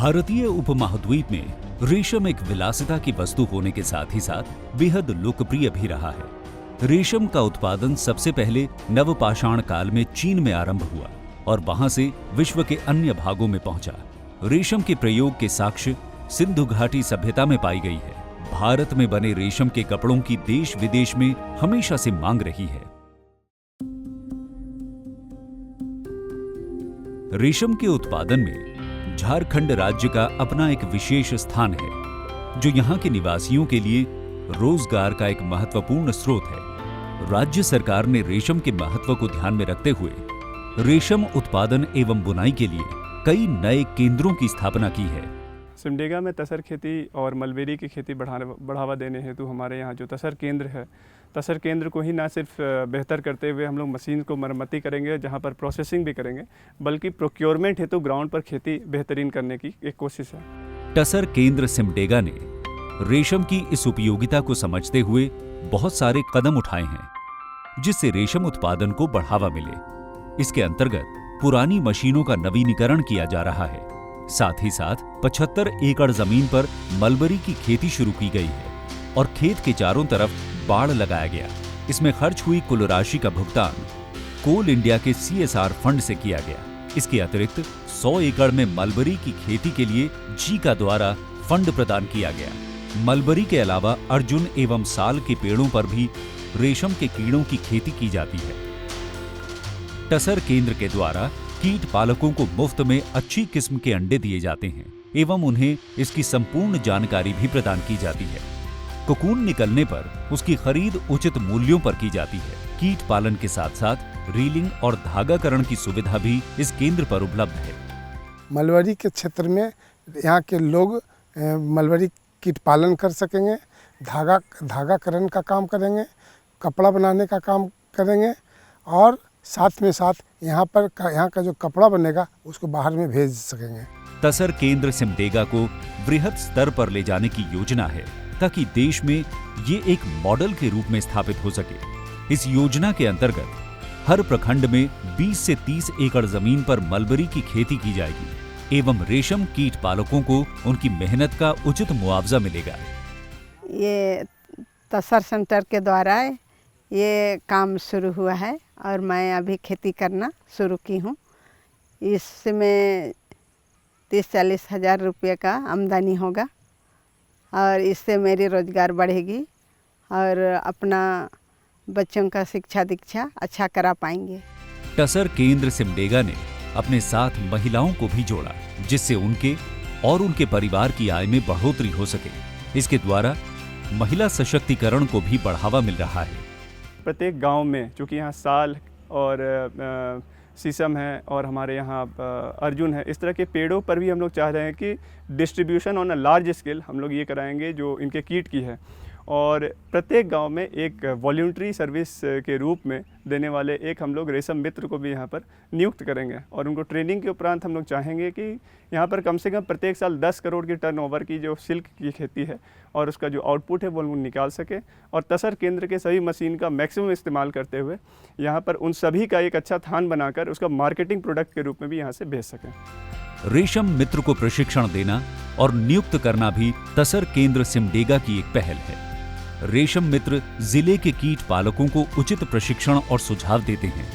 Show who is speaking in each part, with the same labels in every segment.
Speaker 1: भारतीय उपमहाद्वीप में रेशम एक विलासिता की वस्तु होने के साथ ही साथ बेहद लोकप्रिय भी रहा है। रेशम का उत्पादन सबसे पहले नवपाषाण काल में चीन में आरंभ हुआ और वहां से विश्व के अन्य भागों में पहुंचा। रेशम के प्रयोग के साक्ष्य सिंधु घाटी सभ्यता में पाई गई है। भारत में बने रेशम के कपड़ों की देश विदेश में हमेशा से मांग रही है। रेशम के उत्पादन में झारखंड राज्य का अपना एक विशेष स्थान है, जो यहाँ के निवासियों के लिए रोजगार का एक महत्वपूर्ण स्रोत है। राज्य सरकार ने रेशम के महत्व को ध्यान में रखते हुए रेशम उत्पादन एवं बुनाई के लिए कई नए केंद्रों की स्थापना की है।
Speaker 2: सिमडेगा में तसर खेती और मलबेरी की खेती बढ़ावा देने हेतु हमारे यहाँ जो तसर केंद्र है, तसर केंद्र को ही ना सिर्फ बेहतर करते हुए हम लोग मशीन को मरम्मती करेंगे, जहाँ पर प्रोसेसिंग भी करेंगे, बल्कि प्रोक्योरमेंट हेतु ग्राउंड पर खेती बेहतरीन करने की एक कोशिश है।
Speaker 1: तसर केंद्र सिमडेगा ने रेशम की इस उपयोगिता को समझते हुए बहुत सारे कदम उठाए हैं, जिससे रेशम उत्पादन को बढ़ावा मिले। इसके अंतर्गत पुरानी मशीनों का नवीनीकरण किया जा रहा है। साथ ही साथ 75 एकड़ जमीन पर मलबरी की खेती शुरू की गई है और खेत के चारों तरफ बाड़ लगाया गया। इसमें खर्च हुई कुल राशि का भुगतान कोल इंडिया के CSR फंड से किया गया। इसके अतिरिक्त 100 एकड़ में मलबरी की खेती के लिए जीका द्वारा फंड प्रदान किया गया। मलबरी के अलावा अर्जुन एवं साल के पेड़ों पर भी रेशम के कीड़ों की खेती की जाती है। तसर केंद्र के द्वारा कीट पालकों को मुफ्त में अच्छी किस्म के अंडे दिए जाते हैं एवं उन्हें इसकी संपूर्ण जानकारी भी प्रदान की जाती है। कोकून निकलने पर उसकी खरीद उचित मूल्यों पर की जाती है। कीट पालन के साथ साथ रीलिंग और धागाकरण की सुविधा भी इस केंद्र पर उपलब्ध है।
Speaker 3: मलबरी के क्षेत्र में यहाँ के लोग मलबरी कीट पालन कर सकेंगे, धागाकरण का काम करेंगे, कपड़ा बनाने का काम करेंगे और साथ में साथ यहाँ का जो कपड़ा बनेगा उसको बाहर में भेज सकेंगे।
Speaker 1: तसर केंद्र सिमडेगा को वृहद स्तर पर ले जाने की योजना है, ताकि देश में ये एक मॉडल के रूप में स्थापित हो सके। इस योजना के अंतर्गत हर प्रखंड में 20 से 30 एकड़ जमीन पर मलबरी की खेती की जाएगी एवं रेशम कीट पालकों को उनकी मेहनत का उचित मुआवजा मिलेगा।
Speaker 4: ये तसर सेंटर के द्वारा ये काम शुरू हुआ है और मैं अभी खेती करना शुरू की हूँ। इसमें 30-40 हज़ार रुपये का आमदनी होगा और इससे मेरी रोज़गार बढ़ेगी और अपना बच्चों का शिक्षा दीक्षा अच्छा करा पाएंगे।
Speaker 1: तसर केंद्र सिमडेगा ने अपने साथ महिलाओं को भी जोड़ा, जिससे उनके और उनके परिवार की आय में बढ़ोतरी हो सके। इसके द्वारा महिला सशक्तिकरण को भी बढ़ावा मिल रहा है।
Speaker 2: प्रत्येक गांव में, चूँकि यहाँ साल और शीशम है और हमारे यहाँ अर्जुन है, इस तरह के पेड़ों पर भी हम लोग चाह रहे हैं कि distribution on a large scale हम लोग ये कराएंगे जो इनके कीट की है, और प्रत्येक गांव में एक वॉल्यूंटरी सर्विस के रूप में देने वाले एक हम लोग रेशम मित्र को भी यहाँ पर नियुक्त करेंगे और उनको ट्रेनिंग के उपरांत हम लोग चाहेंगे कि यहाँ पर कम से कम प्रत्येक साल 10 करोड़ की टर्नओवर की जो सिल्क की खेती है और उसका जो आउटपुट है वो लोग निकाल सके और तसर केंद्र के सभी मशीन का मैक्सिमम इस्तेमाल करते हुए यहाँ पर उन सभी का एक अच्छा थान बनाकर उसका मार्केटिंग प्रोडक्ट के रूप में भी यहाँ से भेज सकें।
Speaker 1: रेशम मित्र को प्रशिक्षण देना और नियुक्त करना भी तसर केंद्र सिमडेगा की एक पहल है। रेशम मित्र जिले के कीट पालकों को उचित प्रशिक्षण और सुझाव देते हैं,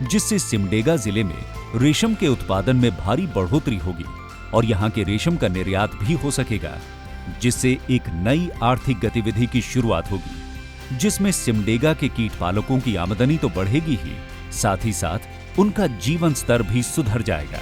Speaker 1: जिससे सिमडेगा जिले में रेशम के उत्पादन में भारी बढ़ोतरी होगी और यहाँ के रेशम का निर्यात भी हो सकेगा, जिससे एक नई आर्थिक गतिविधि की शुरुआत होगी, जिसमें सिमडेगा के कीट पालकों की आमदनी तो बढ़ेगी ही, साथ ही साथ उनका जीवन स्तर भी सुधर जाएगा।